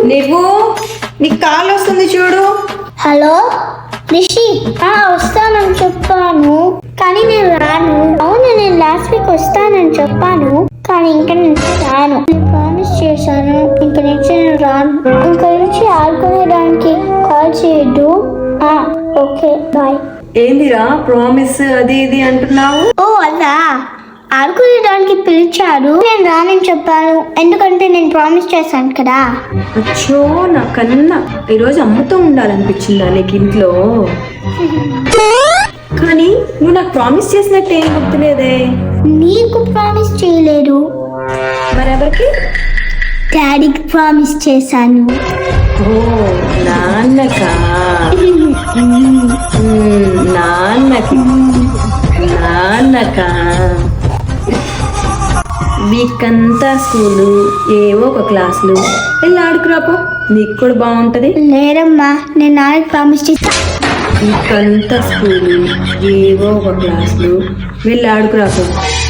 నువ్వు నీకు కాల్ వస్తుంది చూడు. హలో రిషి, వస్తానని చెప్పాను కానీ నేను రాను. అవును, నేను లాస్ట్ వీక్ వస్తానని చెప్పాను కానీ ఇంకా నేను రాను. నేను ప్రామిస్ చేశాను, ఇంకా నుంచి నేను రాను. ఇంకా నుంచి ఆడుకునేదానికి కాల్ చేయొద్దు. Okay bye. ఏందిరా ప్రామిస్ అది ఇది అంటున్నావు? ఓ అలా ఆడుకునేదానికి పిలిచారు, నేను రానని చెప్పాను. ఎందుకంటే నేను ప్రామిస్ చేశాను కదా. అచ్చో, నాకన్నా ఈరోజు అమ్మతో ఉండాలనిపించిందా నీకు ఇంట్లో? కానీ నువ్వు నాకు ప్రామిస్ చేసినట్టు ఏం గుర్తులేదే. నీకు ప్రామిస్ చేయలేదు, మరెవరికి? డాడీకి ప్రామిస్ చేశాను. ఓ నాన్నకా? నాన్నకా? వీక్ అంతా స్కూలు, ఏవో ఒక క్లాసులు, వెళ్ళి ఆడుకురాపో, నీకు కూడా బాగుంటది. లేదమ్మా, నేను నాన్నకి ప్రామిస్ చేశాను. వీకంతా స్కూలు, ఏవో ఒక క్లాసులు, వెళ్ళి ఆడుకురాపో,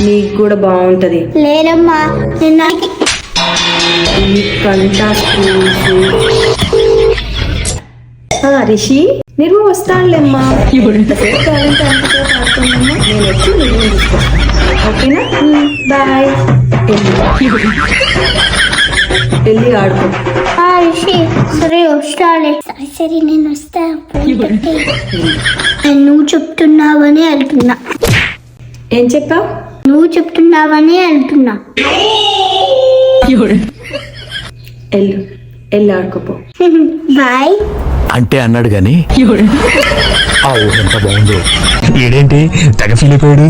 నీకు కూడా బాగుంటది. లేదమ్మా, నేను నాన్నకి వీకంతా స్కూల్స్. రిషి, మీరు వస్తానులేమ్మా. ఎంతసేపు కావాలంటే అంతసేపు ఆడుకోమ్మా. నేను వచ్చి నువ్వు తీసుకొస్తాను, ఓకేనా? బాయ్. వెళ్ళి ఆడుకో. రిషి, సరే వస్తాలే. సరే నేను వస్తా. నువ్వు చెప్తున్నావని అంటున్నా. ఏం చెప్పావు? నువ్వు చెప్తున్నావని అంటున్నా. వెళ్ళి ఆడుకోపో. బాయ్ అంటే అన్నాడు గాని ఆ ఊహ ఎంత బాగుందో. ఏడేంటి తెగ ఫీల్ అయిపోయాడు.